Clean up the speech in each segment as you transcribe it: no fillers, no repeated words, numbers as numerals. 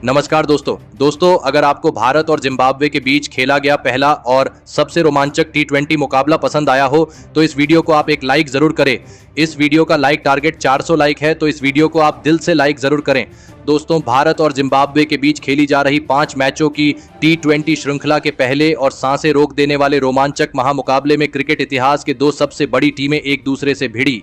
नमस्कार दोस्तों अगर आपको भारत और जिम्बाब्वे के बीच खेला गया पहला और सबसे रोमांचक टी20 मुकाबला पसंद आया हो तो इस वीडियो को आप एक लाइक जरूर करें। इस वीडियो का लाइक टारगेट 400 लाइक है, तो इस वीडियो को आप दिल से लाइक जरूर करें। दोस्तों, भारत और जिम्बाब्वे के बीच खेली जा रही 5 मैचों की टी20 श्रृंखला के पहले और सांसें रोक देने वाले रोमांचक महामुकाबले में क्रिकेट इतिहास के 2 सबसे बड़ी टीमें एक दूसरे से भिड़ी।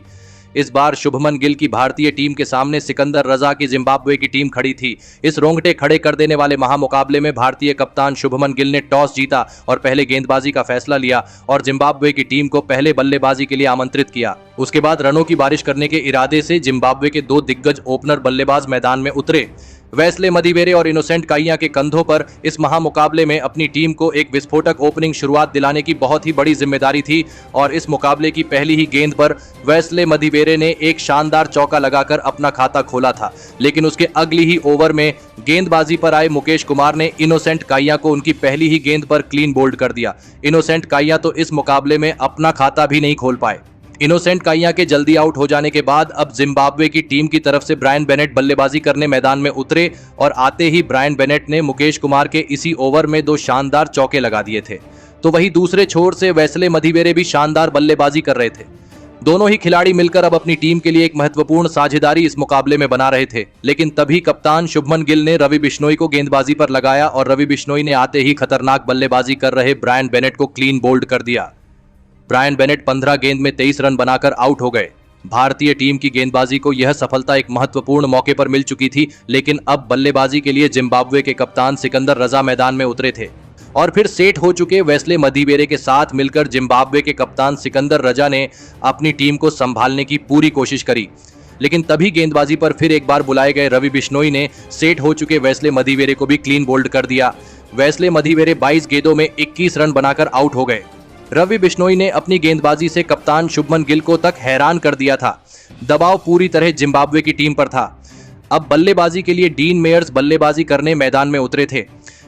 इस बार शुभमन गिल की भारतीय टीम के सामने सिकंदर रजा की जिम्बाब्वे की टीम खड़ी थी। इस रोंगटे खड़े कर देने वाले महामुकाबले में भारतीय कप्तान शुभमन गिल ने टॉस जीता और पहले गेंदबाजी का फैसला लिया और जिम्बाब्वे की टीम को पहले बल्लेबाजी के लिए आमंत्रित किया। उसके बाद रनों की बारिश करने के इरादे से जिम्बाब्वे के 2 दिग्गज ओपनर बल्लेबाज मैदान में उतरे। वेस्ले मदीवेरे और इनोसेंट काइया के कंधों पर इस महामुकाबले में अपनी टीम को एक विस्फोटक ओपनिंग शुरुआत दिलाने की बहुत ही बड़ी जिम्मेदारी थी और इस मुकाबले की पहली ही गेंद पर वेस्ले मदीवेरे ने एक शानदार चौका लगाकर अपना खाता खोला था। लेकिन उसके अगली ही ओवर में गेंदबाजी पर आए मुकेश कुमार ने इनोसेंट काइया को उनकी पहली ही गेंद पर क्लीन बोल्ड कर दिया। इनोसेंट काइया तो इस मुकाबले में अपना खाता भी नहीं खोल पाए। इनोसेंट काइया के जल्दी आउट हो जाने के बाद अब जिम्बाब्वे की टीम की तरफ से ब्रायन बेनेट बल्लेबाजी करने मैदान में उतरे और आते ही ब्रायन बेनेट ने मुकेश कुमार के इसी ओवर में 2 शानदार चौके लगा दिए थे। तो वहीं दूसरे छोर से वेस्ले मदीवेरे भी शानदार बल्लेबाजी कर रहे थे। दोनों ही खिलाड़ी मिलकर अब अपनी टीम के लिए एक महत्वपूर्ण साझेदारी इस मुकाबले में बना रहे थे। लेकिन तभी कप्तान शुभमन गिल ने रवि बिश्नोई को गेंदबाजी पर लगाया और रवि बिश्नोई ने आते ही खतरनाक बल्लेबाजी कर रहे ब्रायन बेनेट को क्लीन बोल्ड कर दिया। ब्रायन बेनेट 15 गेंद में 23 रन बनाकर आउट हो गए। भारतीय टीम की गेंदबाजी को यह सफलता एक महत्वपूर्ण मौके पर मिल चुकी थी, लेकिन अब बल्लेबाजी के लिए जिम्बाब्वे के कप्तान सिकंदर रजा मैदान में उतरे थे और फिर सेट हो चुके वेस्ले मदीवेरे के साथ मिलकर जिम्बाब्वे के कप्तान सिकंदर रजा ने अपनी टीम को संभालने की पूरी कोशिश करी। लेकिन तभी गेंदबाजी पर फिर एक बार बुलाए गए रवि बिश्नोई ने सेट हो चुके वेस्ले मदीवेरे को भी क्लीन बोल्ड कर दिया। वेस्ले मदीवेरे 22 गेंदों में 21 रन बनाकर आउट हो गए। रवि बिश्नोई ने अपनी गेंदबाजी से कप्तान शुभमन गिल को तक हैरान कर दिया था। दबाव पूरी तरह जिम्बाब्वे की टीम पर था। अब बल्लेबाजी के लिए डीन मेयर्स बल्लेबाजी करने मैदान में उतरे थे,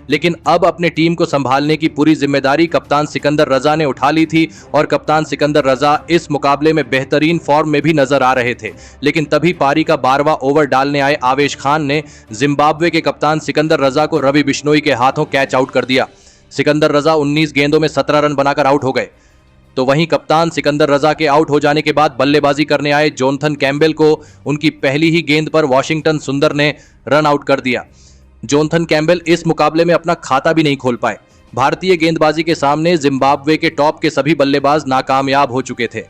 लेकिन अब अपने टीम को संभालने की पूरी जिम्मेदारी कप्तान सिकंदर रजा ने उठा ली थी और कप्तान सिकंदर रजा इस मुकाबले में बेहतरीन फॉर्म में भी नजर आ रहे थे। लेकिन तभी पारी का 12वां ओवर डालने आए आवेश खान ने जिम्बाब्वे के कप्तान सिकंदर रजा को रवि बिश्नोई के हाथों कैच आउट कर दिया। सिकंदर रजा 19 गेंदों में 17 रन बनाकर आउट हो गए। तो वहीं कप्तान सिकंदर रजा के आउट हो जाने के बाद बल्लेबाजी करने आए जोनाथन कैम्बेल को उनकी पहली ही गेंद पर वाशिंगटन सुंदर ने रन आउट कर दिया। जोनाथन कैम्बेल इस मुकाबले में अपना खाता भी नहीं खोल पाए। भारतीय गेंदबाजी के सामने जिम्बाब्वे के टॉप के सभी बल्लेबाज नाकामयाब हो चुके थे।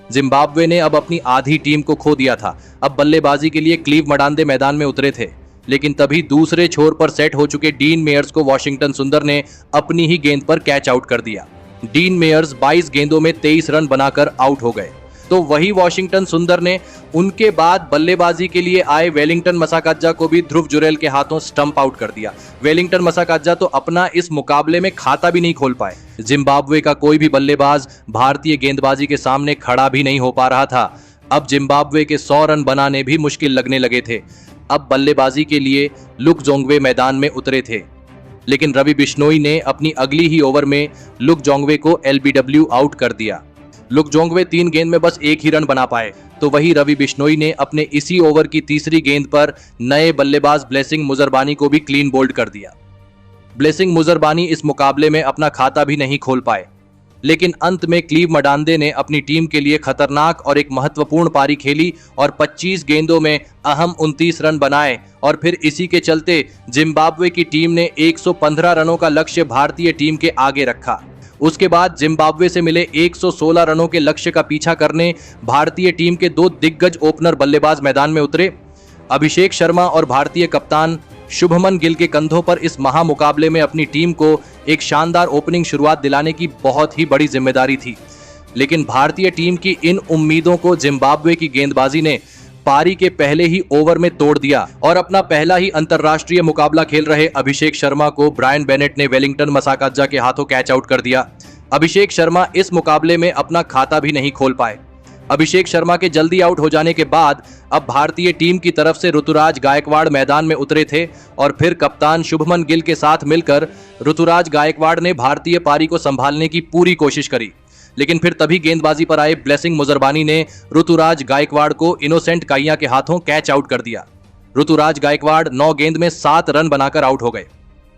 जिम्बाब्वे ने अब अपनी आधी टीम को खो दिया था। अब बल्लेबाजी के लिए क्लीव मडांदे मैदान में उतरे थे, लेकिन तभी दूसरे छोर पर सेट हो चुके डीन मेयर्स को वाशिंगटन सुंदर ने अपनी ही गेंद पर कैच आउट कर दिया। डीन मेयर्स 22 गेंदों में 23 रन बनाकर आउट हो गए। तो वही वाशिंगटन सुंदर ने उनके बाद बल्लेबाजी के लिए आए वेलिंगटन मसाकाजा को भी ध्रुव जुरैल के हाथों स्टंप आउट कर दिया। वेलिंगटन मसाकाजा तो अपना इस मुकाबले में खाता भी नहीं खोल पाए। जिम्बाब्वे का कोई भी बल्लेबाज भारतीय गेंदबाजी के सामने खड़ा भी नहीं हो पा रहा था। अब जिम्बाब्वे के 100 रन बनाने भी मुश्किल लगने लगे थे। अब बल्लेबाजी के लिए लुक जोंगवे मैदान में उतरे थे, लेकिन रवि बिश्नोई ने अपनी अगली ही ओवर में लुक जोंगवे को एलबीडब्ल्यू आउट कर दिया। लुक जोंगवे 3 गेंद में बस 1 ही रन बना पाए। तो वही रवि बिश्नोई ने अपने इसी ओवर की तीसरी गेंद पर नए बल्लेबाज ब्लेसिंग मुजरबानी को भी क्लीन बोल्ड कर दिया। ब्लेसिंग मुजरबानी इस मुकाबले में अपना खाता भी नहीं खोल पाए, लेकिन अंत में क्लीव मडांदे ने अपनी टीम के लिए खतरनाक और एक महत्वपूर्ण पारी खेली और 25 गेंदों में अहम 29 रन बनाए और फिर इसी के चलते जिम्बाब्वे की टीम ने 115 रनों का लक्ष्य भारतीय टीम के आगे रखा। उसके बाद जिम्बाब्वे से मिले 116 रनों के लक्ष्य का पीछा करने भारतीय टीम के 2 दिग्गज ओपनर बल्लेबाज मैदान में उतरे। अभिषेक शर्मा और भारतीय कप्तान शुभमन गिल के कंधों पर इस महामुकाबले में अपनी टीम को एक शानदार ओपनिंग शुरुआत दिलाने की बहुत ही बड़ी जिम्मेदारी थी। लेकिन भारतीय टीम की इन उम्मीदों को जिम्बाब्वे की गेंदबाजी ने पारी के पहले ही ओवर में तोड़ दिया और अपना पहला ही अंतर्राष्ट्रीय मुकाबला खेल रहे अभिषेक शर्मा को ब्रायन बेनेट ने वेलिंगटन मसाकाजा के हाथों कैच आउट कर दिया। अभिषेक शर्मा इस मुकाबले में अपना खाता भी नहीं खोल पाए। अभिषेक शर्मा के जल्दी आउट हो जाने के बाद अब भारतीय टीम की तरफ से ऋतुराज गायकवाड़ मैदान में उतरे थे और फिर कप्तान शुभमन गिल के साथ मिलकर ऋतुराज गायकवाड़ ने भारतीय पारी को संभालने की पूरी कोशिश करी। लेकिन फिर तभी गेंदबाजी पर आए ब्लेसिंग मुजरबानी ने ऋतुराज गायकवाड़ को इनोसेंट काइया के हाथों कैच आउट कर दिया। ऋतुराज गायकवाड़ 9 गेंद में 7 रन बनाकर आउट हो गए।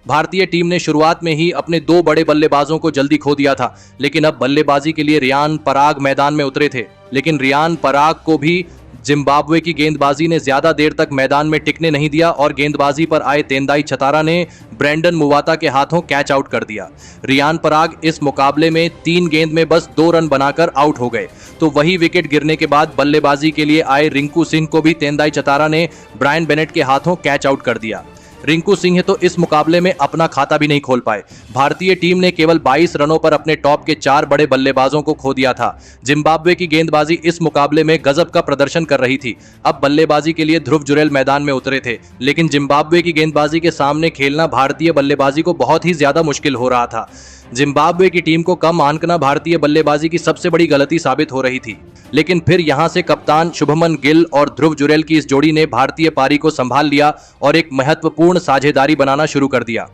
भारतीय टीम ने शुरुआत में ही अपने 2 बड़े बल्लेबाजों को जल्दी खो दिया था, लेकिन अब बल्लेबाजी के लिए रियान पराग मैदान में उतरे थे। लेकिन रियान पराग को भी जिम्बाब्वे की गेंदबाजी ने ज्यादा देर तक मैदान में टिकने नहीं दिया और गेंदबाजी पर आए तेंदाई चतारा ने ब्रेंडन मुवाता के हाथों कैच आउट कर दिया। रियान पराग इस मुकाबले में 3 गेंद में बस 2 रन बनाकर आउट हो गए। तो वही विकेट गिरने के बाद बल्लेबाजी के लिए आए रिंकू सिंह को भी तेंदाई चतारा ने ब्रायन बेनेट के हाथों कैच आउट कर दिया। रिंकू सिंह तो इस मुकाबले में अपना खाता भी नहीं खोल पाए। भारतीय टीम ने केवल 22 रनों पर अपने टॉप के 4 बड़े बल्लेबाजों को खो दिया था। जिम्बाब्वे की गेंदबाजी इस मुकाबले में गजब का प्रदर्शन कर रही थी। अब बल्लेबाजी के लिए ध्रुव जुरैल मैदान में उतरे थे, लेकिन जिम्बाब्वे की गेंदबाजी के सामने खेलना भारतीय बल्लेबाजी को बहुत ही ज्यादा मुश्किल हो रहा था। जिम्बाब्वे की टीम को कम आंकना भारतीय बल्लेबाजी की सबसे बड़ी गलती साबित हो रही थी। लेकिन फिर यहां से कप्तान शुभमन गिल और ध्रुव जुरैल की इस जोड़ी ने भारतीय पारी को संभाल लिया और एक महत्वपूर्ण साझेदारी बनाना शुरू कर दिया।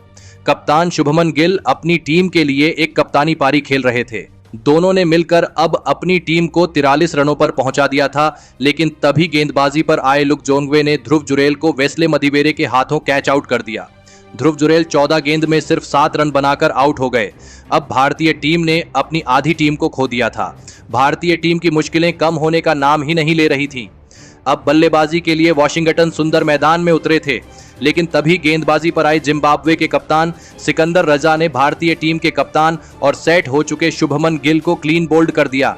कप्तान शुभमन गिल अपनी टीम के लिए एक कप्तानी पारी खेल रहे थे। दोनों ने मिलकर अब अपनी टीम को 43 रनों पर पहुंचा दिया था, लेकिन तभी गेंदबाजी पर आए लुक जोंगवे ने ध्रुव जुरैल को वेस्ले मदिवेरे के हाथों कैच आउट कर दिया। ध्रुव जुरैल 14 गेंद में सिर्फ 7 रन बनाकर आउट हो गए। अब भारतीय टीम ने अपनी आधी टीम को खो दिया था। भारतीय टीम की मुश्किलें कम होने का नाम ही नहीं ले रही थी। अब बल्लेबाजी के लिए वॉशिंगटन सुंदर मैदान में उतरे थे, लेकिन तभी गेंदबाजी पर आए जिम्बाब्वे के कप्तान सिकंदर रजा ने भारतीय टीम के कप्तान और सेट हो चुके शुभमन गिल को क्लीन बोल्ड कर दिया।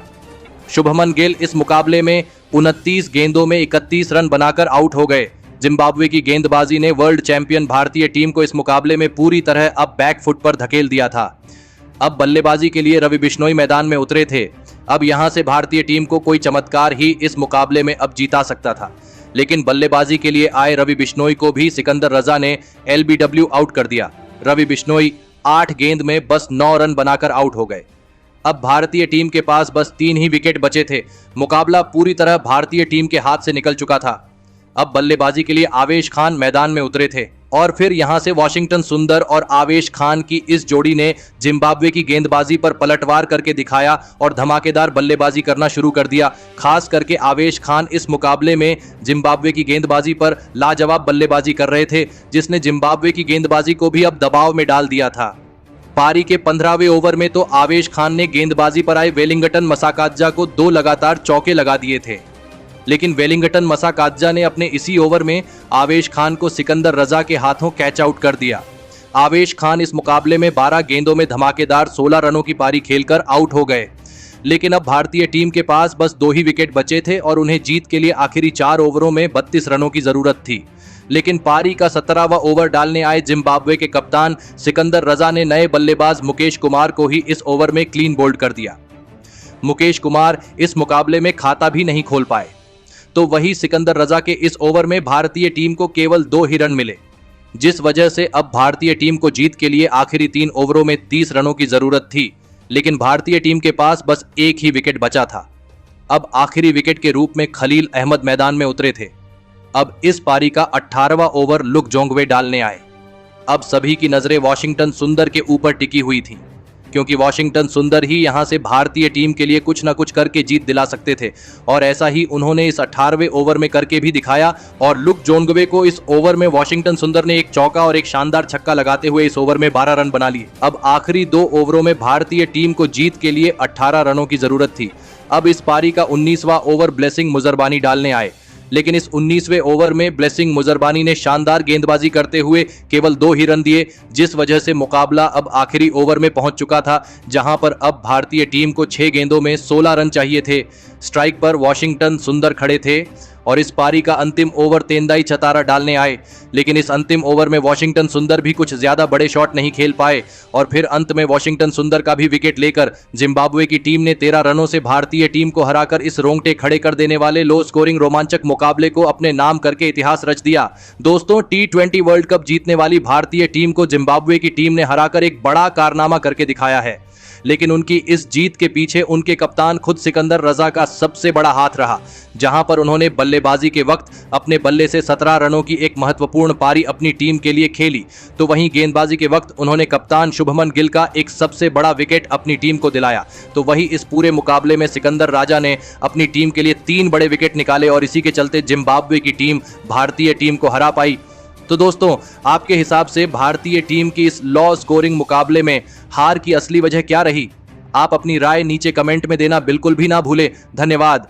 शुभमन गिल इस मुकाबले में 29 गेंदों में 31 रन बनाकर आउट हो गए। जिम्बाब्वे की गेंदबाजी ने वर्ल्ड चैंपियन भारतीय टीम को इस मुकाबले में पूरी तरह अब बैक फुट पर धकेल दिया था। अब बल्लेबाजी के लिए रवि बिश्नोई मैदान में उतरे थे। अब यहां से भारतीय टीम को कोई चमत्कार ही इस मुकाबले में अब जीता सकता था, लेकिन बल्लेबाजी के लिए आए रवि बिश्नोई को भी सिकंदर रजा ने LBW आउट कर दिया। रवि बिश्नोई 8 गेंद में बस 9 रन बनाकर आउट हो गए। अब भारतीय टीम के पास बस 3 ही विकेट बचे थे। मुकाबला पूरी तरह भारतीय टीम के हाथ से निकल चुका था। अब बल्लेबाजी के लिए आवेश खान मैदान में उतरे थे और फिर यहां से वॉशिंगटन सुंदर और आवेश खान की इस जोड़ी ने जिम्बाब्वे की गेंदबाजी पर पलटवार करके दिखाया और धमाकेदार बल्लेबाजी करना शुरू कर दिया। खास करके आवेश खान इस मुकाबले में जिम्बाब्वे की गेंदबाजी पर लाजवाब बल्लेबाजी कर रहे थे, जिसने जिम्बाब्वे की गेंदबाजी को भी अब दबाव में डाल दिया था। पारी के 15वें ओवर में तो आवेश खान ने गेंदबाजी पर आए वेलिंगटन मसाकाद्जा को 2 लगातार चौके लगा दिए थे, लेकिन वेलिंगटन मसाकाद्जा ने अपने इसी ओवर में आवेश खान को सिकंदर रजा के हाथों कैच आउट कर दिया। आवेश खान इस मुकाबले में 12 गेंदों में धमाकेदार 16 रनों की पारी खेलकर आउट हो गए। लेकिन अब भारतीय टीम के पास बस 2 ही विकेट बचे थे और उन्हें जीत के लिए आखिरी 4 ओवरों में 32 रनों की जरूरत थी। लेकिन पारी का 17वां ओवर डालने आए जिम्बाब्वे के कप्तान सिकंदर रजा ने नए बल्लेबाज मुकेश कुमार को ही इस ओवर में क्लीन बोल्ड कर दिया। मुकेश कुमार इस मुकाबले में खाता भी नहीं खोल पाए, तो वही सिकंदर रजा के इस ओवर में भारतीय टीम को केवल 2 ही रन मिले, जिस वजह से अब भारतीय टीम को जीत के लिए आखिरी 3 ओवरों में 30 रनों की जरूरत थी। लेकिन भारतीय टीम के पास बस 1 ही विकेट बचा था। अब आखिरी विकेट के रूप में खलील अहमद मैदान में उतरे थे। अब इस पारी का 18वां ओवर लुक जोंगवे डालने आए। अब सभी की नजरें वॉशिंगटन सुंदर के ऊपर टिकी हुई थी, क्योंकि वॉशिंगटन सुंदर ही यहां से भारतीय टीम के लिए कुछ न कुछ करके जीत दिला सकते थे, और ऐसा ही उन्होंने इस 18वें ओवर में करके भी दिखाया। और लुक जोंगवे को इस ओवर में वॉशिंगटन सुंदर ने एक चौका और एक शानदार छक्का लगाते हुए इस ओवर में 12 रन बना लिए। अब आखिरी 2 ओवरों में भारतीय टीम को जीत के लिए 18 रनों की जरूरत थी। अब इस पारी का 19वां ओवर ब्लेसिंग मुजरबानी डालने आए, लेकिन इस 19वें ओवर में ब्लेसिंग मुजरबानी ने शानदार गेंदबाजी करते हुए केवल 2 ही रन दिए, जिस वजह से मुकाबला अब आखिरी ओवर में पहुंच चुका था, जहां पर अब भारतीय टीम को 6 गेंदों में 16 रन चाहिए थे। स्ट्राइक पर वॉशिंगटन सुंदर खड़े थे और इस पारी का अंतिम ओवर तेंदाई चतारा डालने आए, लेकिन इस अंतिम ओवर में वॉशिंगटन सुंदर भी कुछ ज्यादा बड़े शॉट नहीं खेल पाए और फिर अंत में वॉशिंगटन सुंदर का भी विकेट लेकर जिम्बाब्वे की टीम ने 13 रनों से भारतीय टीम को हराकर इस रोंगटे खड़े कर देने वाले लो स्कोरिंग रोमांचक मुकाबले को अपने नाम करके इतिहास रच दिया। दोस्तों, T20 वर्ल्ड कप जीतने वाली भारतीय टीम को जिम्बाब्वे की टीम ने हराकर एक बड़ा कारनामा करके दिखाया है, लेकिन उनकी इस जीत के पीछे उनके कप्तान खुद सिकंदर रजा का सबसे बड़ा हाथ रहा, जहां पर उन्होंने बल्ले बल्लेबाजी के वक्त अपने बल्ले से 17 रनों की एक महत्वपूर्ण पारी अपनी टीम के लिए खेली, तो वहीं गेंदबाजी के वक्त उन्होंने कप्तान शुभमन गिल का एक सबसे बड़ा विकेट अपनी टीम को दिलाया। तो वहीं इस पूरे मुकाबले में सिकंदर राजा ने अपनी टीम के लिए 3 बड़े विकेट निकाले और इसी के चलते जिम्बाब्वे की टीम भारतीय टीम को हरा पाई। तो दोस्तों, आपके हिसाब से भारतीय टीम की इस लो स्कोरिंग मुकाबले में हार की असली वजह क्या रही? आप अपनी राय नीचे कमेंट में देना बिल्कुल भी ना भूलें। धन्यवाद।